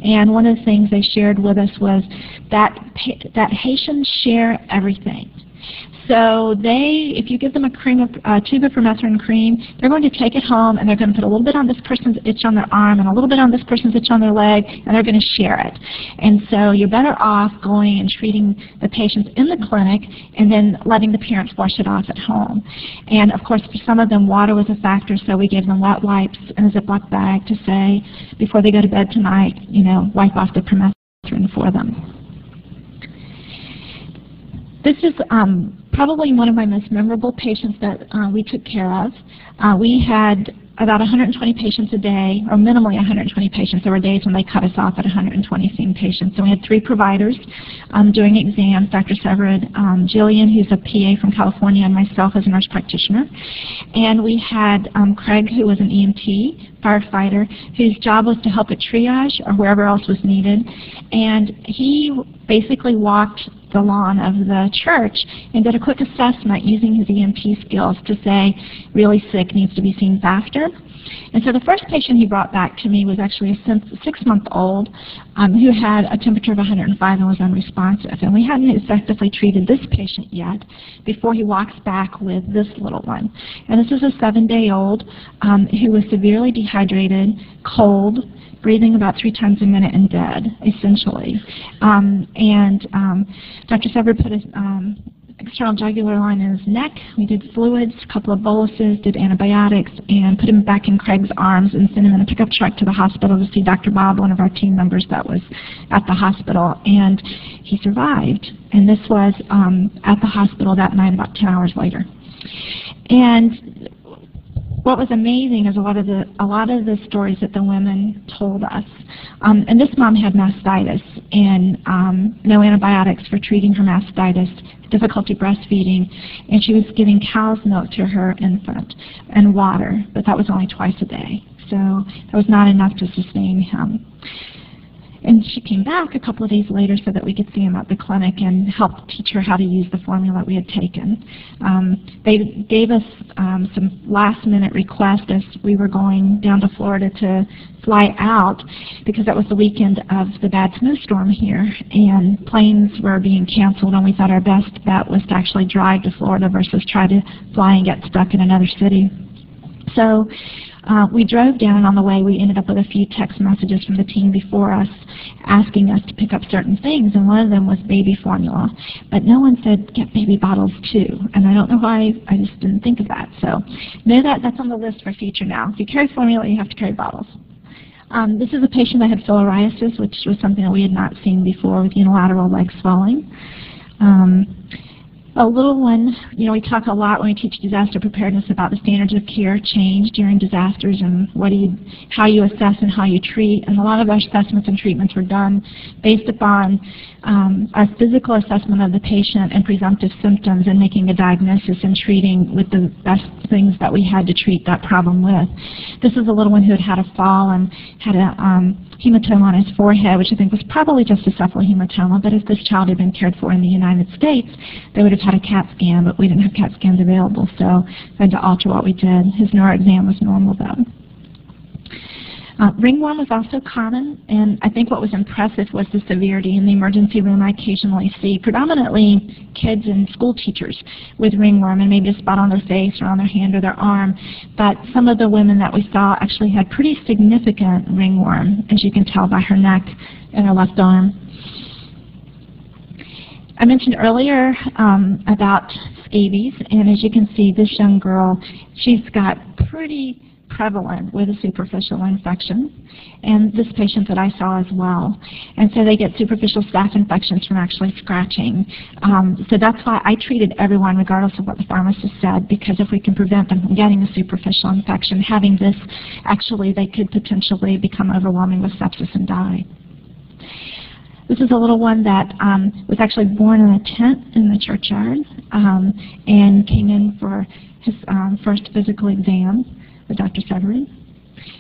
And one of the things they shared with us was that Haitians share everything. So if you give them a tube of permethrin cream, they're going to take it home and they're going to put a little bit on this person's itch on their arm and a little bit on this person's itch on their leg, and they're going to share it. And so you're better off going and treating the patients in the clinic and then letting the parents wash it off at home. And of course, for some of them, water was a factor, so we gave them wet wipes in a Ziploc bag to say, before they go to bed tonight, wipe off the permethrin for them. This is probably one of my most memorable patients that we took care of. We had about 120 patients a day, or minimally 120 patients. There were days when they cut us off at 120 seeing patients. And we had 3 providers doing exams, Dr. Syverud, Jillian, who's a PA from California, and myself as a nurse practitioner. And we had Craig, who was an EMT firefighter, whose job was to help at triage or wherever else was needed. And he basically walked the lawn of the church and did a quick assessment using his EMT skills to say, really sick, needs to be seen faster. And so the first patient he brought back to me was actually a 6-month-old who had a temperature of 105 and was unresponsive. And we hadn't effectively treated this patient yet before he walks back with this little one. And this is a 7-day-old who was severely dehydrated, cold, breathing about 3 times a minute and dead, essentially. Dr. Syverud put an external jugular line in his neck. We did fluids, a couple of boluses, did antibiotics, and put him back in Craig's arms and sent him in a pickup truck to the hospital to see Dr. Bob, one of our team members that was at the hospital, and he survived. And this was at the hospital that night about 10 hours later. And what was amazing is a lot of the stories that the women told us. And this mom had mastitis and no antibiotics for treating her mastitis, difficulty breastfeeding, and she was giving cow's milk to her infant and water, but that was only twice a day. So that was not enough to sustain him. And she came back a couple of days later so that we could see him at the clinic and help teach her how to use the formula we had taken. They gave us some last-minute requests as we were going down to Florida to fly out because that was the weekend of the bad snowstorm here, and planes were being canceled, and we thought our best bet was to actually drive to Florida versus try to fly and get stuck in another city. So we drove down, and on the way we ended up with a few text messages from the team before us asking us to pick up certain things, and one of them was baby formula. But no one said get baby bottles too, and I don't know why, I just didn't think of that. So know that that's on the list for future now. If you carry formula, you have to carry bottles. This is a patient that had filariasis, which was something that we had not seen before with unilateral leg swelling. A little one, we talk a lot when we teach disaster preparedness about the standards of care change during disasters and how you assess and how you treat. And a lot of our assessments and treatments were done based upon our physical assessment of the patient and presumptive symptoms and making a diagnosis and treating with the best things that we had to treat that problem with. This is a little one who had had a fall and had a hematoma on his forehead, which I think was probably just a cephalohematoma, but if this child had been cared for in the United States, they would have had a CAT scan, but we didn't have CAT scans available, so we had to alter what we did. His neuro exam was normal, though. Ringworm was also common, and I think what was impressive was the severity. In the emergency room, I occasionally see predominantly kids and school teachers with ringworm and maybe a spot on their face or on their hand or their arm, but some of the women that we saw actually had pretty significant ringworm, as you can tell by her neck and her left arm. I mentioned earlier about scabies, and as you can see, this young girl, she's got pretty prevalent with a superficial infection, and this patient that I saw as well. And so they get superficial staph infections from actually scratching. So that's why I treated everyone regardless of what the pharmacist said, because if we can prevent them from getting a superficial infection, having this, actually they could potentially become overwhelming with sepsis and die. This is a little one that was actually born in a tent in the churchyard and came in for his first physical exam with Dr. Syverud.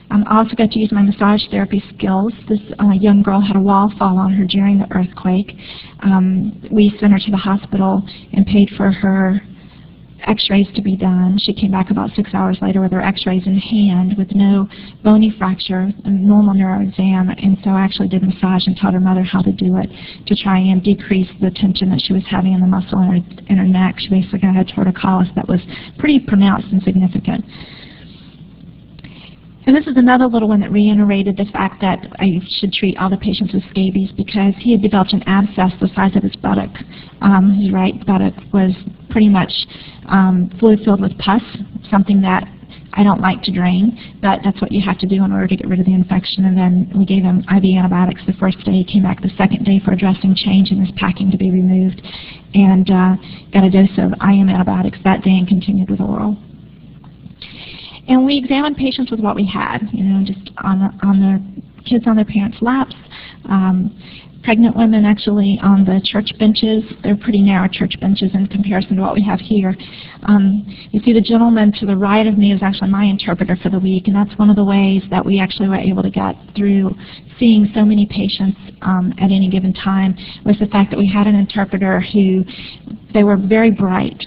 I also got to use my massage therapy skills. This young girl had a wall fall on her during the earthquake. We sent her to the hospital and paid for her x-rays to be done. She came back about 6 hours later with her x-rays in hand with no bony fracture, a normal neuro exam, and so I actually did massage and taught her mother how to do it to try and decrease the tension that she was having in the muscle in her neck. She basically had torticollis that was pretty pronounced and significant. And this is another little one that reiterated the fact that I should treat all the patients with scabies because he had developed an abscess the size of his buttock. His right buttock was pretty much fluid-filled with pus, something that I don't like to drain, but that's what you have to do in order to get rid of the infection. And then we gave him IV antibiotics the first day. He came back the second day for a dressing change and his packing to be removed, and got a dose of IM antibiotics that day and continued with oral. And we examined patients with what we had, just on their kids on their parents' laps, pregnant women actually on the church benches. They're pretty narrow church benches in comparison to what we have here. You see the gentleman to the right of me is actually my interpreter for the week, and that's one of the ways that we actually were able to get through seeing so many patients at any given time was the fact that we had an interpreter who, they were very bright.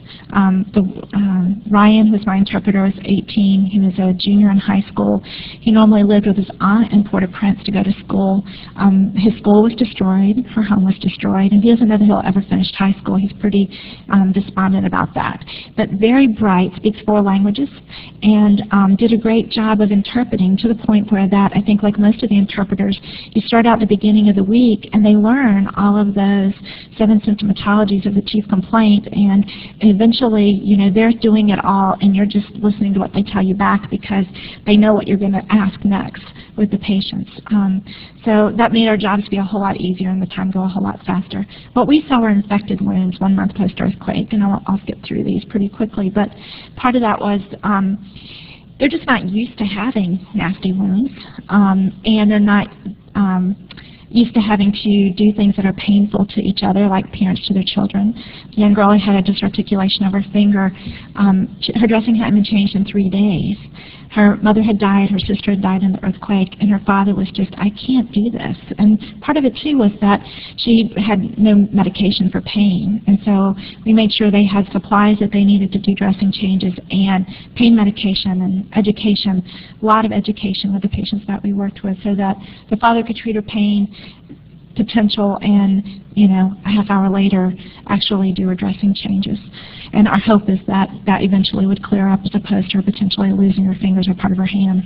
Ryan, who's my interpreter, was 18. He was a junior in high school. He normally lived with his aunt in Port-au-Prince to go to school. His school was destroyed, her home was destroyed, and he doesn't know that he'll ever finish high school. He's pretty despondent about that. But very bright, speaks 4 languages, and did a great job of interpreting to the point where that, I think like most of the interpreters, you start out at the beginning of the week and they learn all of those 7 symptomatologies of the chief complaint, and eventually, they're doing it all and you're just listening to what they tell you back because they know what you're going to ask next with the patients. So that made our jobs be a whole lot easier and the time go a whole lot faster. What we saw were infected wounds 1 month post-earthquake, and I'll skip through these pretty quickly, but part of that was they're just not used to having nasty wounds, and they're not used to having to do things that are painful to each other, like parents to their children. The young girl had a disarticulation of her finger. Her dressing hadn't been changed in 3 days. Her mother had died, her sister had died in the earthquake, and her father was just, I can't do this. And part of it too was that she had no medication for pain, and so we made sure they had supplies that they needed to do dressing changes and pain medication and education, a lot of education with the patients that we worked with so that the father could treat her pain potential and, a half hour later actually do her dressing changes. And our hope is that that eventually would clear up as opposed to her potentially losing her fingers or part of her hand.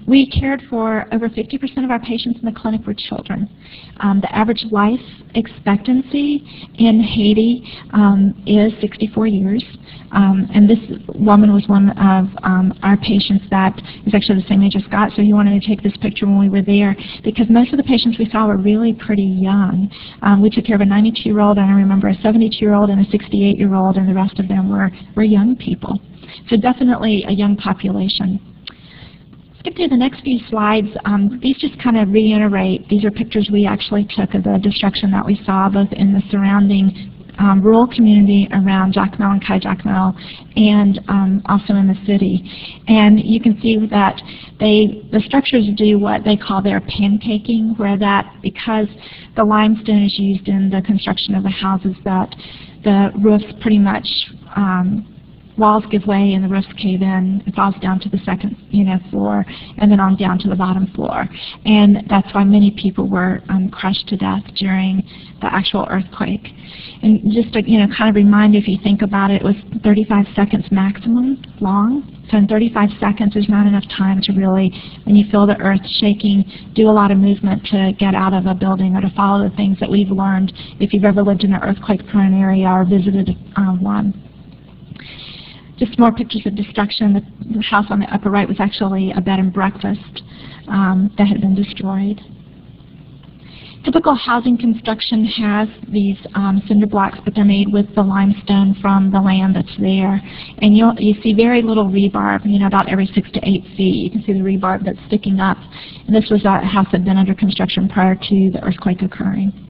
We cared for over 50% of our patients in the clinic were children. The average life expectancy in Haiti is 64 years. And this woman was one of our patients that is actually the same age as Scott, so he wanted to take this picture when we were there because most of the patients we saw were really pretty young. We took care of a 92-year-old, and I remember a 72-year-old and a 68-year-old, and the rest of them were young people. So definitely a young population. Skip through the next few slides. These just kind of reiterate, these are pictures we actually took of the destruction that we saw both in the surrounding rural community around Jacmel and Kai-Jacmel, and also in the city. And you can see that the structures do what they call their pancaking, where that, because the limestone is used in the construction of the houses, that the roofs pretty much walls give way and the roofs cave in. It falls down to the second floor and then on down to the bottom floor. And that's why many people were crushed to death during the actual earthquake. And just to kind of remind you, if you think about it, it was 35 seconds maximum long. So in 35 seconds, there's not enough time to really, when you feel the earth shaking, do a lot of movement to get out of a building or to follow the things that we've learned if you've ever lived in an earthquake-prone area or visited one. Just more pictures of destruction. The house on the upper right was actually a bed and breakfast that had been destroyed. Typical housing construction has these cinder blocks, but they're made with the limestone from the land that's there. And you see very little rebarb, about every 6 to 8 feet. You can see the rebarb that's sticking up. And this was a house that had been under construction prior to the earthquake occurring.